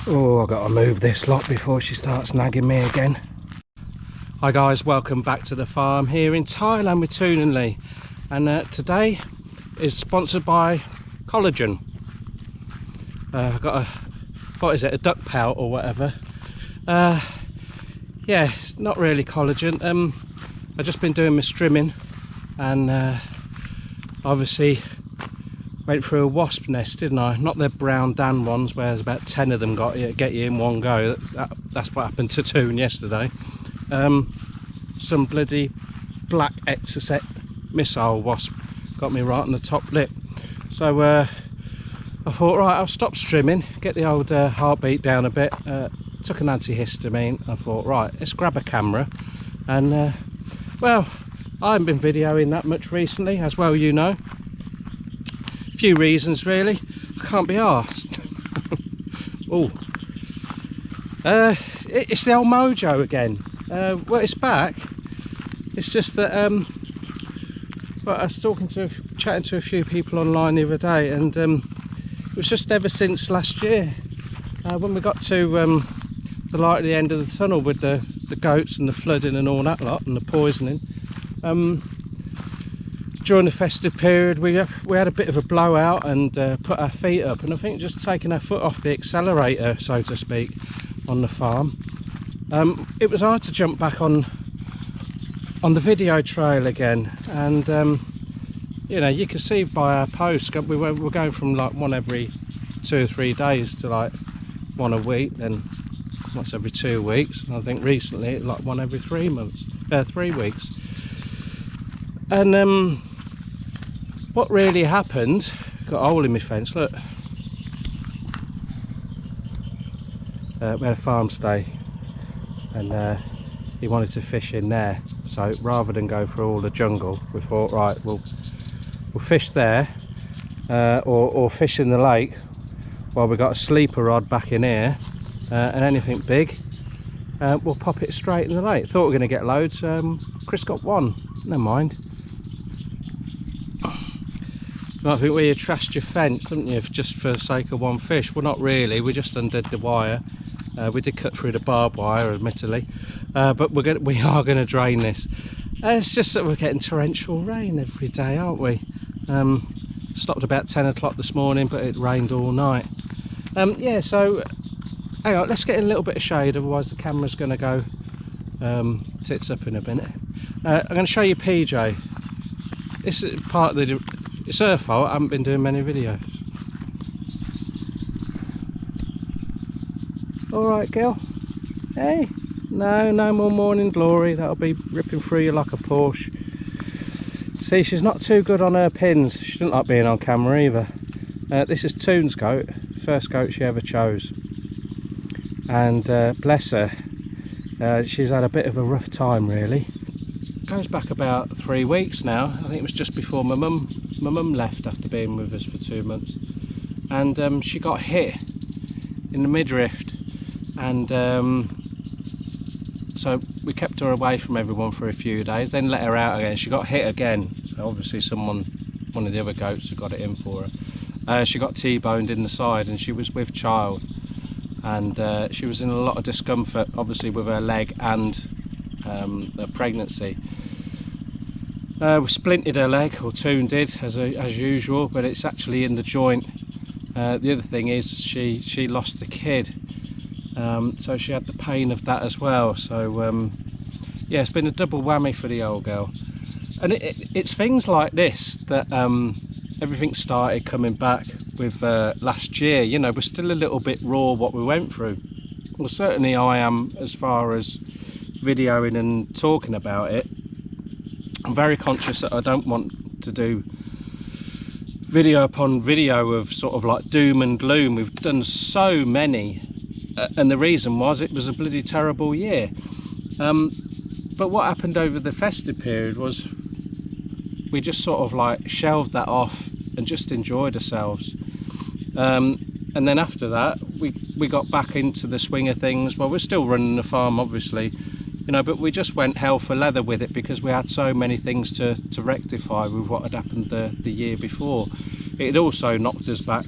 Oh, I've got to move this lot before she starts nagging me again. Hi guys, welcome back to the farm here in Thailand with Toon Leigh. And today is sponsored by collagen. I've got a, what is it, a duck pout or whatever. Yeah, it's not really collagen. I've just been doing my strimming and obviously went through a wasp nest, didn't I? Not the brown Dan ones where there's about 10 of them get you in one go. That's what happened to Toon yesterday. Some bloody black Exocet missile wasp got me right on the top lip. So I thought, right, I'll stop strimming, get the old heartbeat down a bit. Took an antihistamine. I thought, right, let's grab a camera. And well, I haven't been videoing that much recently, as well, you know. Few reasons really. I can't be arsed. Oh, it's the old mojo again. Well, it's back. It's just that well, I was chatting to a few people online the other day, and it was just ever since last year when we got to the light at the end of the tunnel with the goats and the flooding and all that lot and the poisoning. During the festive period we had a bit of a blowout and put our feet up, and I think just taking our foot off the accelerator, so to speak, on the farm. It was hard to jump back on the video trail again, and you know, you can see by our posts we're going from like one every 2 or 3 days to like one a week, then once every 2 weeks, and I think recently like one every 3 weeks. And what really happened, got a hole in my fence, look. We had a farm stay, and he wanted to fish in there, so rather than go through all the jungle, we thought, right, we'll fish there, or fish in the lake while we got a sleeper rod back in here, and anything big we'll pop it straight in the lake. Thought we were going to get loads. Chris got one, never mind. I think, well, you trashed your fence, didn't you, just for the sake of one fish? Well, not really. We just undid the wire. We did cut through the barbed wire, admittedly, but we are going to drain this. It's just that we're getting torrential rain every day, aren't we? Stopped about 10 o'clock this morning, but it rained all night. Yeah, so hang on, let's get a little bit of shade, otherwise the camera's going to go tits up in a minute. I'm going to show you PJ. This is part of it's her fault, I haven't been doing many videos. Alright, girl. Hey, no more morning glory. That'll be ripping through you like a Porsche. See, she's not too good on her pins. She doesn't like being on camera either. This is Toon's goat, first goat she ever chose. And bless her, she's had a bit of a rough time really. Goes back about 3 weeks now. I think it was just before my mum left after being with us for 2 months, and she got hit in the midriff, and so we kept her away from everyone for a few days, then let her out again. She got hit again, so obviously one of the other goats had got it in for her. She got T-boned in the side, and she was with child, and she was in a lot of discomfort, obviously with her leg and her pregnancy. We splinted her leg, or Toon did, as usual, but it's actually in the joint. The other thing is she lost the kid, so she had the pain of that as well. So yeah, it's been a double whammy for the old girl. And it's things like this that everything started coming back with last year. You know, we're still a little bit raw what we went through. Well, certainly I am, as far as videoing and talking about it. I'm very conscious that I don't want to do video upon video of sort of like doom and gloom. We've done so many, and the reason was it was a bloody terrible year. But what happened over the festive period was we just sort of like shelved that off and just enjoyed ourselves. And then after that we got back into the swing of things. Well, we're still running the farm obviously, you know, but we just went hell for leather with it because we had so many things to rectify with what had happened the year before. It also knocked us back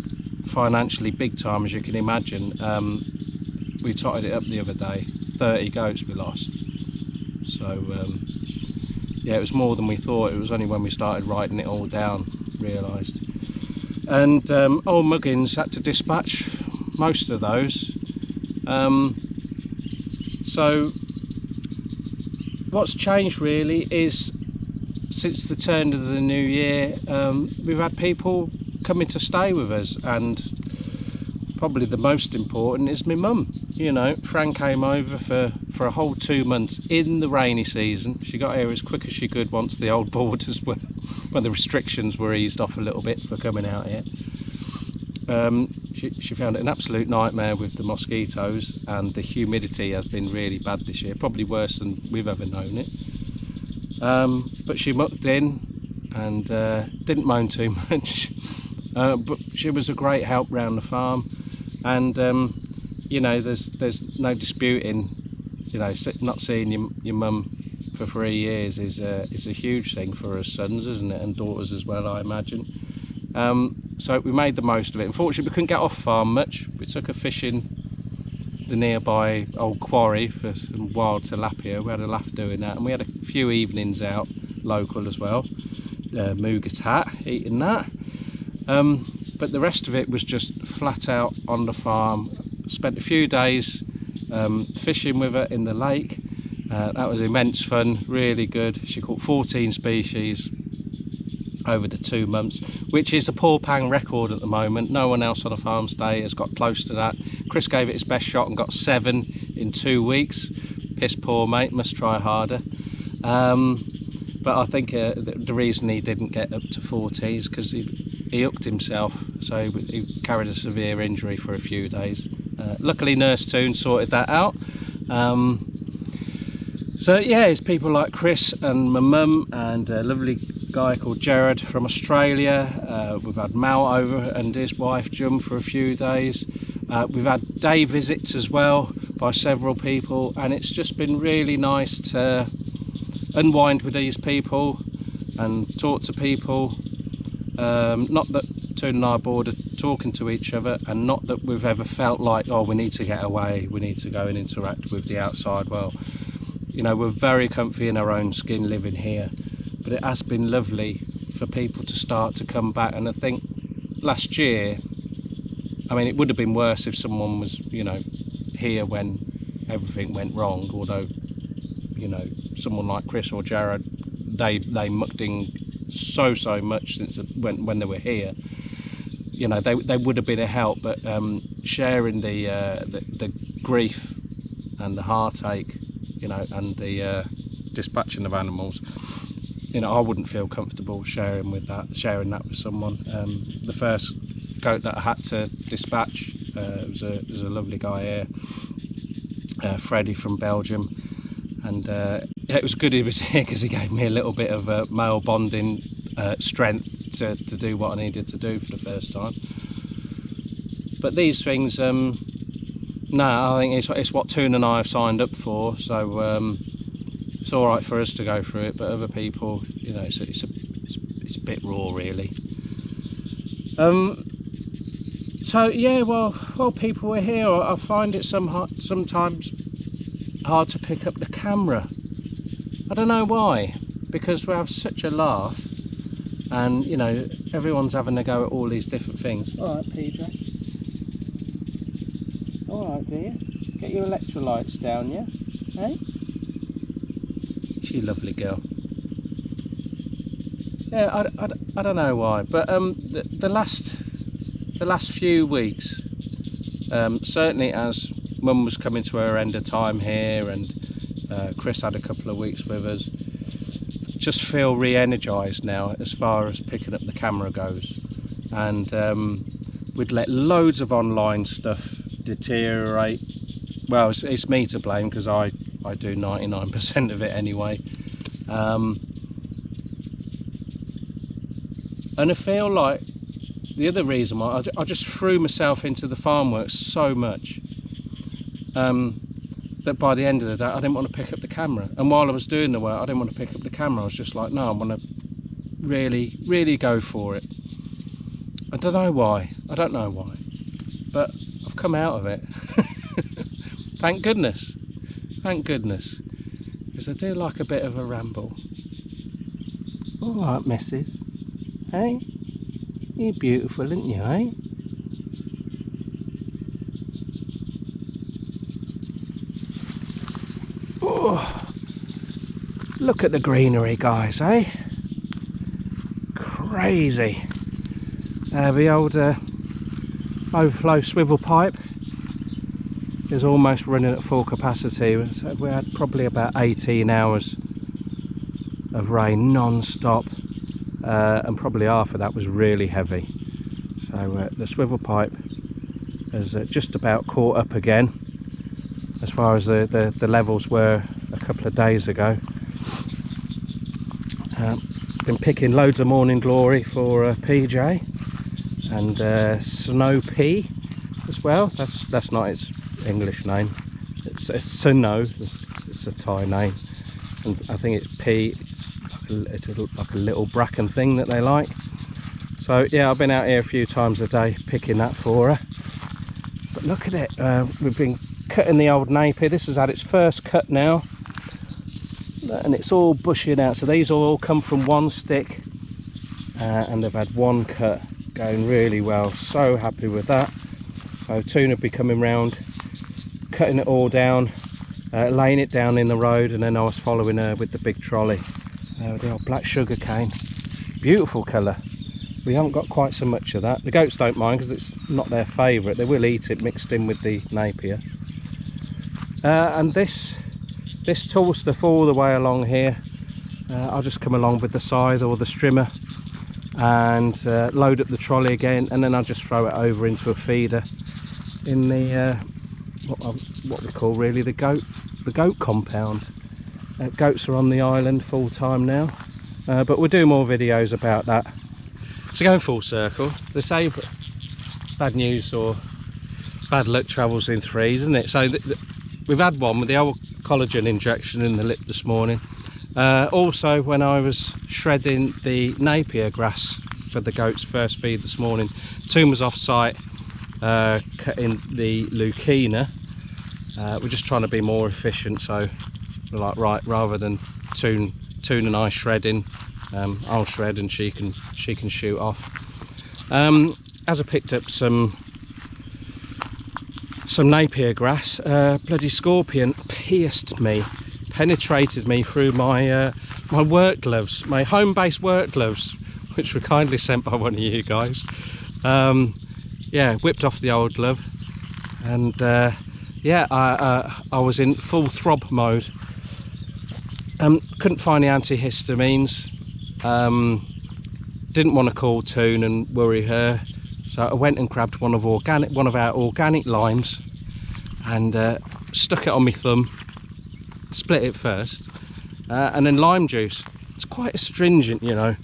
financially big time, as you can imagine. we totted it up the other day. 30 goats we lost. So yeah, it was more than we thought. It was only when we started writing it all down realised. And old Muggins had to dispatch most of those. So what's changed really is, since the turn of the new year, we've had people coming to stay with us, and probably the most important is my mum. You know, Fran came over for a whole 2 months in the rainy season. She got here as quick as she could once the old borders were, when the restrictions were eased off a little bit for coming out here. She found it an absolute nightmare with the mosquitoes, and the humidity has been really bad this year, probably worse than we've ever known it. But she mucked in and didn't moan too much. But she was a great help round the farm, and you know, there's no disputing, you know, not seeing your mum for 3 years is a huge thing for us sons, isn't it, and daughters as well, I imagine. So we made the most of it. Unfortunately, we couldn't get off farm much. We took her fishing the nearby old quarry for some wild tilapia. We had a laugh doing that, and we had a few evenings out local as well, Mugatat, eating that. But the rest of it was just flat out on the farm. Spent a few days fishing with her in the lake. That was immense fun, really good. She caught 14 species over the 2 months, which is a Porpeang record at the moment. No one else on a farm stay has got close to that. Chris gave it his best shot and got 7 in 2 weeks. Piss poor, mate, must try harder. But I think the reason he didn't get up to 40 is because he hooked himself, so he carried a severe injury for a few days. Luckily Nurse Toon sorted that out. So yeah, it's people like Chris and my mum and a lovely guy called Jared from Australia. We've had Mal over and his wife Jum for a few days. We've had day visits as well by several people, and it's just been really nice to unwind with these people and talk to people. Not that Toon and I are bored of talking to each other, and not that we've ever felt like, oh, we need to get away, we need to go and interact with the outside world. You know, we're very comfy in our own skin living here, but it has been lovely for people to start to come back. And I think last year, I mean, it would have been worse if someone was, you know, here when everything went wrong, although, you know, someone like Chris or Jared, they mucked in so much since when they were here. You know, they would have been a help, but sharing the grief and the heartache, you know, and the dispatching of animals, you know, I wouldn't feel comfortable sharing that with someone. The first goat that I had to dispatch was a lovely guy here, Freddie from Belgium, and yeah, it was good he was here because he gave me a little bit of male bonding strength to do what I needed to do for the first time. But these things, no, I think it's what Toon and I have signed up for, so it's all right for us to go through it, but other people, you know, it's a bit raw really. So yeah, well people are here. I find it sometimes hard to pick up the camera. I don't know why, because we have such a laugh, and you know, everyone's having a go at all these different things. All right, PJ. All right, dear. Get your electrolytes down, yeah? Hey? She's a lovely girl. Yeah, I don't know why, but the last few weeks, certainly as Mum was coming to her end of time here, and Chris had a couple of weeks with us, just feel re-energised now as far as picking up the camera goes. And we'd let loads of online stuff deteriorate. Well, it's me to blame because I do 99% of it anyway. And I feel like the other reason why I just threw myself into the farm work so much that by the end of the day I didn't want to pick up the camera. And while I was doing the work, I didn't want to pick up the camera. I was just like, no, I want to really go for it. I don't know why, but I've come out of it. Thank goodness. Thank goodness. Because I do like a bit of a ramble. Alright, missus. Hey? You're beautiful, aren't you, eh? Oh, look at the greenery, guys, eh? Crazy. The old overflow swivel pipe is almost running at full capacity. So we had probably about 18 hours of rain non-stop, and probably half of that was really heavy. So the swivel pipe has just about caught up again as far as the levels were a couple of days ago. Been picking loads of morning glory for PJ and Snow Pea as well. That's not its English name. It's Snow. It's a Thai name, and I think it's pea. It's like a little bracken thing that they like. So yeah, I've been out here a few times a day picking that for her. But look at it. We've been cutting the old napier. This has had its first cut now, and it's all bushing out. So these all come from one stick, and they've had one cut, going really well. So happy with that. So Toon will be coming round, cutting it all down, laying it down in the road, and then I was following her with the big trolley. The old black sugar cane, beautiful colour. We haven't got quite so much of that. The goats don't mind because it's not their favourite. They will eat it mixed in with the napier. And this tall stuff all the way along here, I'll just come along with the scythe or the strimmer and load up the trolley again, and then I'll just throw it over into a feeder in the what we call really the goat compound. Goats are on the island full time now, but we'll do more videos about that. So going full circle, they say bad news or bad luck travels in threes, isn't it? So we've had one with the old collagen injection in the lip this morning. Also, when I was shredding the napier grass for the goats' first feed this morning, Toon was off site cutting the lucina. We're just trying to be more efficient, so we're like, right, rather than Toon and I shredding, I'll shred and she can shoot off. As I picked up some napier grass, bloody scorpion pierced me, penetrated me through my my work gloves, my home-based work gloves, which were kindly sent by one of you guys. Yeah, whipped off the old glove, and yeah, I was in full throb mode. Couldn't find the antihistamines. Didn't want to call Toon and worry her, so I went and grabbed one of our organic limes and stuck it on my thumb, split it first, and then lime juice. It's quite astringent, you know,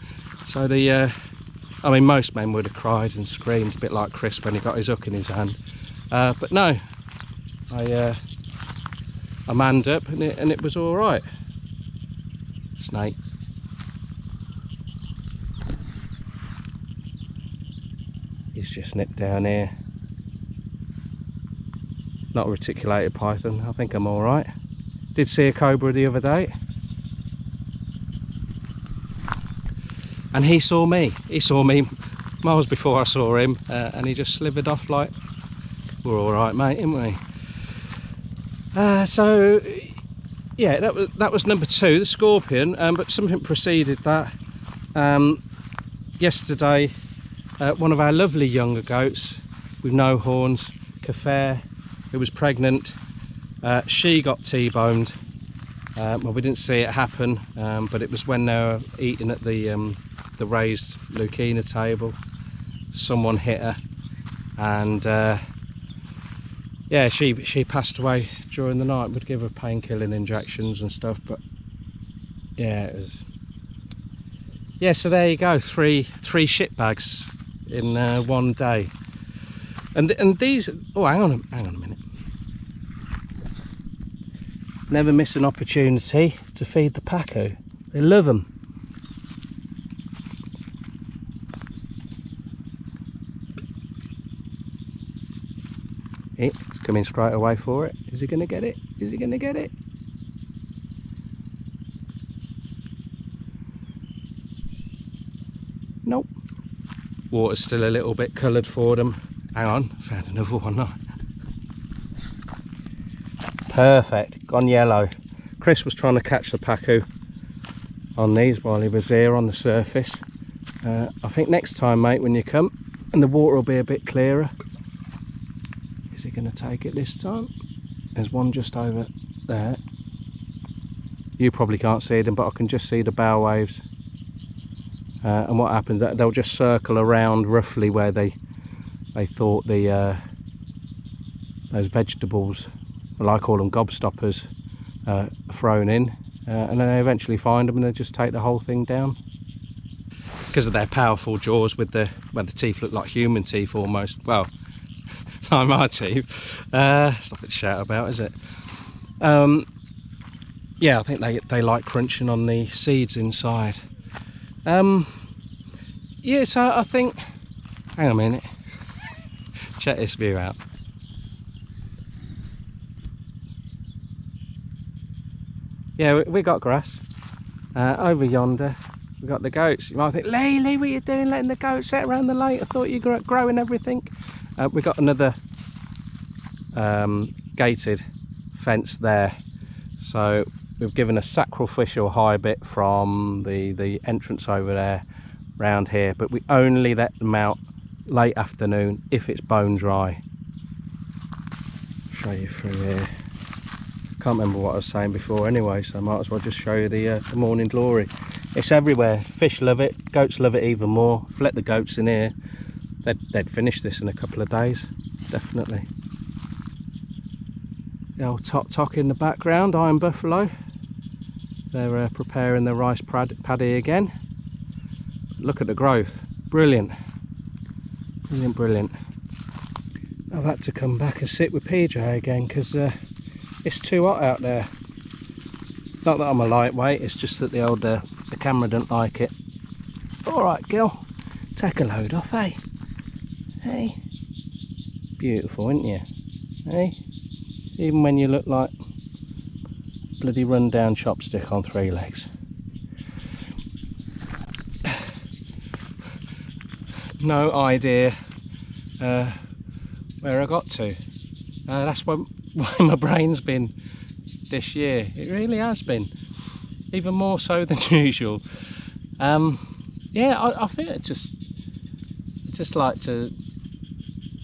so I mean, most men would have cried and screamed, a bit like Chris when he got his hook in his hand, but no, I manned up and it was all right. Snake. He's just nipped down here. Not a reticulated python. I think I'm all right. Did see a cobra the other day, and he saw me miles before I saw him, and he just slithered off like, we're all right, mate, ain't we? So yeah, that was number 2, the scorpion, but something preceded that. Yesterday, one of our lovely younger goats with no horns, Kafir, who was pregnant, she got T-boned. Well, we didn't see it happen, but it was when they were eating at the raised lucina table. Someone hit her, and yeah, she passed away during the night. We'd give her painkilling injections and stuff, but yeah, it was, yeah. So there you go, three shit bags in one day, and these. Oh, hang on a minute. Never miss an opportunity to feed the paku. They love them. It's Coming straight away for it. Is he going to get it? Is he going to get it? Nope. Water's still a little bit coloured for them. Hang on, found another one now. Perfect, gone yellow. Chris was trying to catch the paku on these while he was here on the surface. I think next time, mate, when you come and the water will be a bit clearer. Is he going to take it this time? There's one just over there. You probably can't see them, but I can just see the bow waves. And what happens, they'll just circle around roughly where they thought the those vegetables, well, I call them gobstoppers, are thrown in, and then they eventually find them and they just take the whole thing down. Because of their powerful jaws with where the teeth look like human teeth almost. Well, like my teeth. It's nothing to shout about, is it? Yeah, I think they like crunching on the seeds inside. Yeah, so I think, hang on a minute, check this view out. Yeah, we got grass. Over yonder we got the goats. You might think, Leigh, what are you doing letting the goats sit around the lake? I thought you were growing everything. We got another gated fence there, so we've given a sacrificial high bit from the entrance over there round here, but we only let them out late afternoon if it's bone dry. Show you through here. Can't remember what I was saying before anyway, so I might as well just show you the morning glory. It's everywhere. Fish love it, goats love it even more. If I let the goats in here, they'd finish this in a couple of days, definitely. The old tok in the background, iron buffalo. They're preparing the rice paddy again. Look at the growth, brilliant, brilliant, brilliant. I've had to come back and sit with PJ again because it's too hot out there. Not that I'm a lightweight, it's just that the camera don't like it. Alright, girl, take a load off, eh? Hey, beautiful, isn't you? Hey, even when you look like bloody run down chopstick on 3 legs. No idea where I got to. That's why my brain's been this year. It really has been, even more so than usual. Yeah, I think it just like to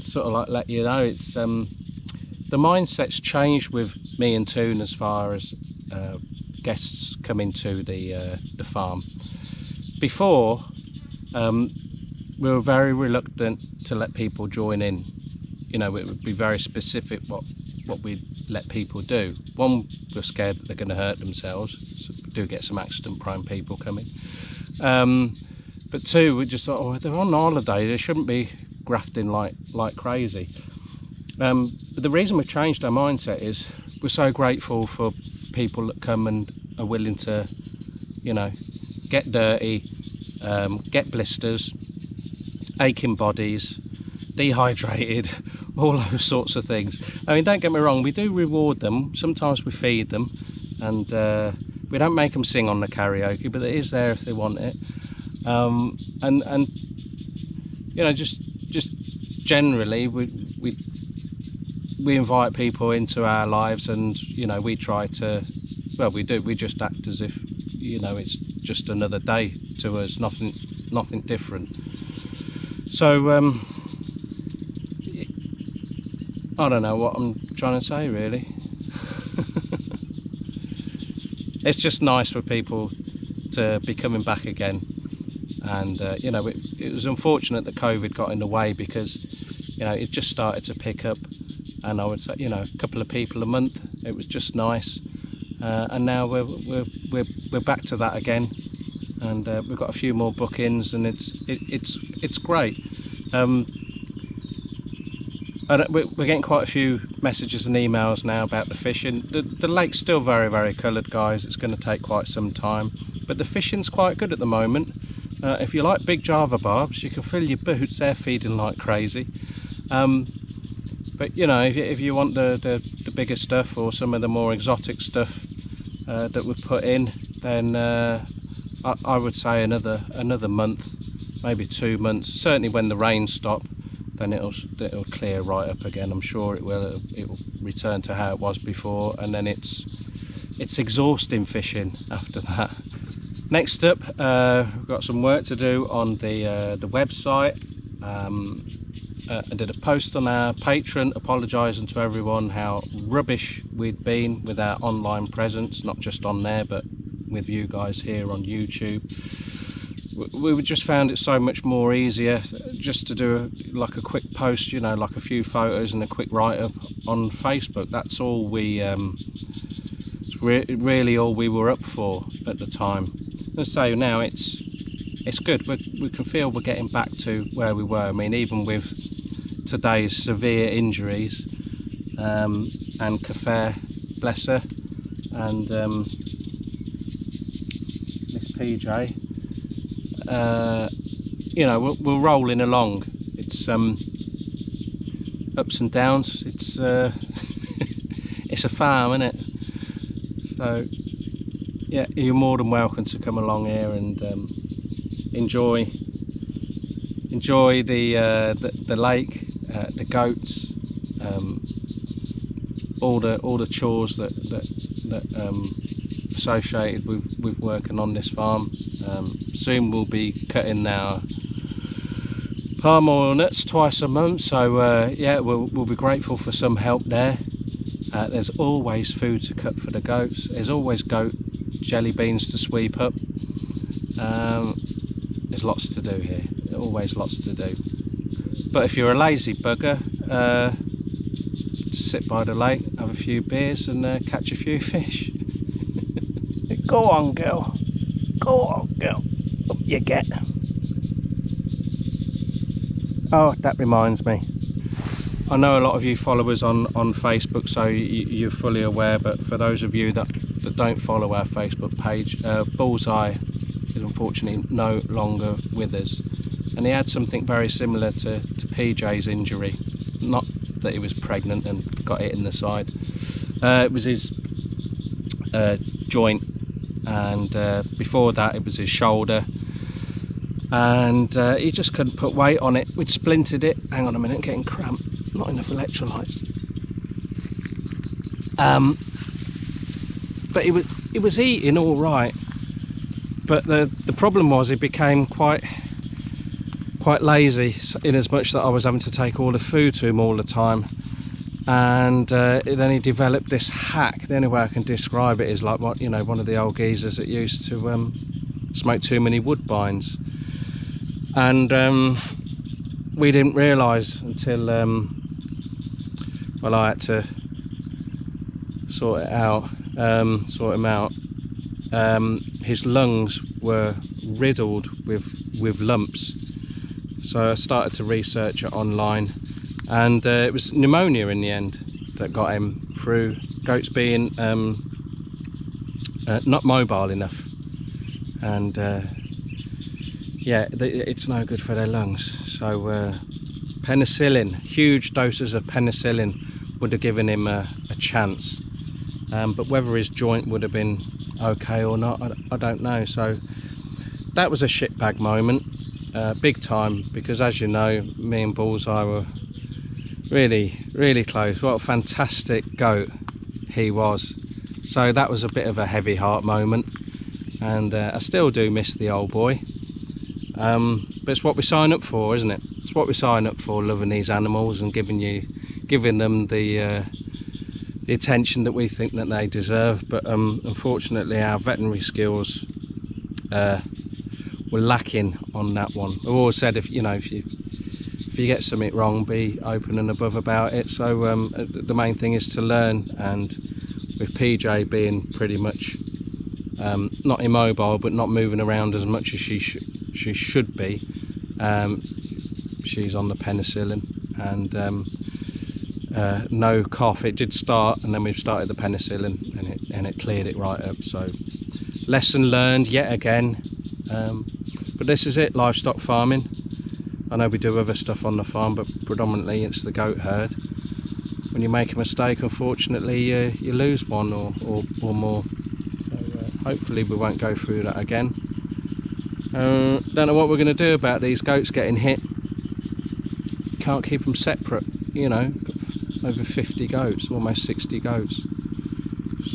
sort of like let you know it's the mindset's changed with me and Toon as far as guests coming to the farm. Before, we were very reluctant to let people join in. You know, it would be very specific what we'd let people do. One, we're scared that they're going to hurt themselves, so we do get some accident prone people coming. But two, we just thought, oh, they're on holiday, they shouldn't be grafting like crazy. But the reason we've changed our mindset is we're so grateful for people that come and are willing to, you know, get dirty, get blisters, aching bodies, dehydrated, all those sorts of things. I mean, don't get me wrong, we do reward them. Sometimes we feed them, and we don't make them sing on the karaoke, but it is there if they want it. And you know, just generally we invite people into our lives, and you know, we try to, well, we just act as if, you know, it's just another day to us, nothing different. So I don't know what I'm trying to say really. It's just nice for people to be coming back again, and you know, it was unfortunate that COVID got in the way, because you know, it just started to pick up, and I would say, you know, a couple of people a month, it was just nice, and now we're back to that again, and we've got a few more bookings, and it's great. We're getting quite a few messages and emails now about the fishing. The lake's still very, very coloured, guys. It's going to take quite some time, but the fishing's quite good at the moment. If you like big Java barbs, you can fill your boots, they're feeding like crazy. But But you know, if you want the bigger stuff or some of the more exotic stuff that we put in, then I would say another month, maybe 2 months. Certainly when the rains stop, then it'll clear right up again. I'm sure it will return to how it was before, and then it's exhausting fishing after that. Next up, we've got some work to do on the website. I did a post on our Patreon apologising to everyone how rubbish we'd been with our online presence, not just on there but with you guys here on YouTube. We just found it so much more easier just to do like a quick post, you know, like a few photos and a quick write-up on Facebook. That's all we really all we were up for at the time. And so now it's good. We can feel we're getting back to where we were. I mean, even with today's severe injuries, and Kafir, bless her, and Miss PJ, you know, we're rolling along. It's ups and downs. It's it's a farm, isn't it? So yeah, you're more than welcome to come along here and enjoy the lake, the goats, all the chores that associated with working on this farm. Soon we'll be cutting our palm oil nuts twice a month, so yeah, we'll be grateful for some help there. There's always food to cut for the goats. There's always goat jelly beans to sweep up. There's lots to do here, always lots to do. But if you're a lazy bugger, just sit by the lake, have a few beers and catch a few fish. Go on, girl. Go on, girl. Up you get. Oh, that reminds me. I know a lot of you followers on Facebook, so you're fully aware, but for those of you that don't follow our Facebook page, Bullseye is unfortunately no longer with us, and he had something very similar to PJ's injury. Not that he was pregnant and got hit in the side, it was his joint, and before that it was his shoulder, and he just couldn't put weight on it. We'd splintered it. Hang on a minute, getting cramp. Not enough electrolytes. But he was eating all right, but the problem was he became quite lazy, in as much that I was having to take all the food to him all the time, and then he developed this hack. The only way I can describe it is like what, you know, one of the old geezers that used to smoke too many woodbines, and we didn't realise until well, I had to sort him out. His lungs were riddled with lumps, so I started to research it online, and it was pneumonia in the end that got him, through goats being not mobile enough, and yeah, it's no good for their lungs. So penicillin, huge doses of penicillin would have given him a chance, but whether his joint would have been okay or not, I don't know. So that was a shitbag moment, big time, because as you know, me and Bullseye were really close. What a fantastic goat he was. So that was a bit of a heavy heart moment, and I still do miss the old boy, but it's what we sign up for, isn't it? It's what we sign up for, loving these animals and giving them the attention that we think that they deserve. But unfortunately our veterinary skills were lacking on that one. I've always said, if you get something wrong, be open and above about it. So the main thing is to learn, and with PJ being pretty much not immobile but not moving around as much as she should be, she's on the penicillin, and no cough. It did start, and then we've started the penicillin, and it cleared it right up. So lesson learned yet again. But this is it, livestock farming. I know we do other stuff on the farm, but predominantly it's the goat herd. when you make a mistake, unfortunately you lose one or more. So hopefully we won't go through that again. Don't know what we're going to do about these goats getting hit. Can't keep them separate, you know. Got over 50 goats, almost 60 goats.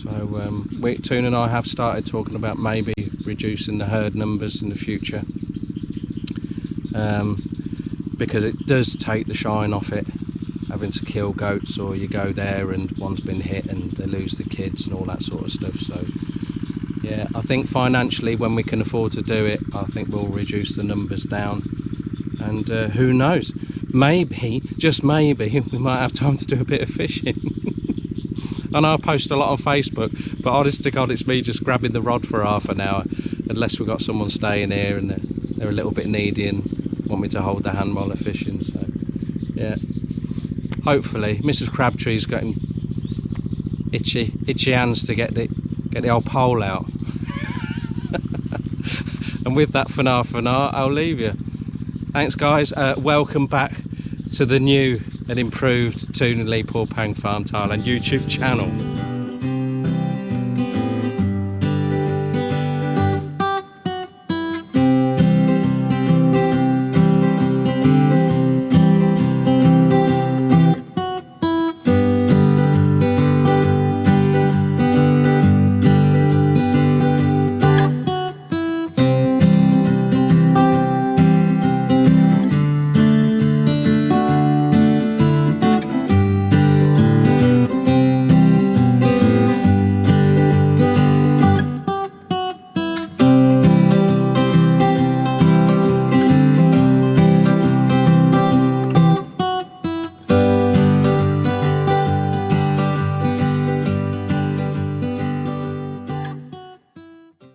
So Toon and I have started talking about maybe reducing the herd numbers in the future, because it does take the shine off it, having to kill goats, or you go there and one's been hit and they lose the kids and all that sort of stuff. So yeah, I think financially, when we can afford to do it, I think we'll reduce the numbers down. And who knows, maybe, just maybe, we might have time to do a bit of fishing. I know I post a lot on Facebook, but honest to God, it's me just grabbing the rod for half an hour, unless we've got someone staying here and they're a little bit needy and want me to hold the hand while they're fishing. So yeah, hopefully Mrs. Crabtree's getting itchy hands to get the old pole out. And with that, for now, I'll leave you. Thanks guys, welcome back to the new and improved Toon Leigh Porpeang Farm Thailand YouTube channel.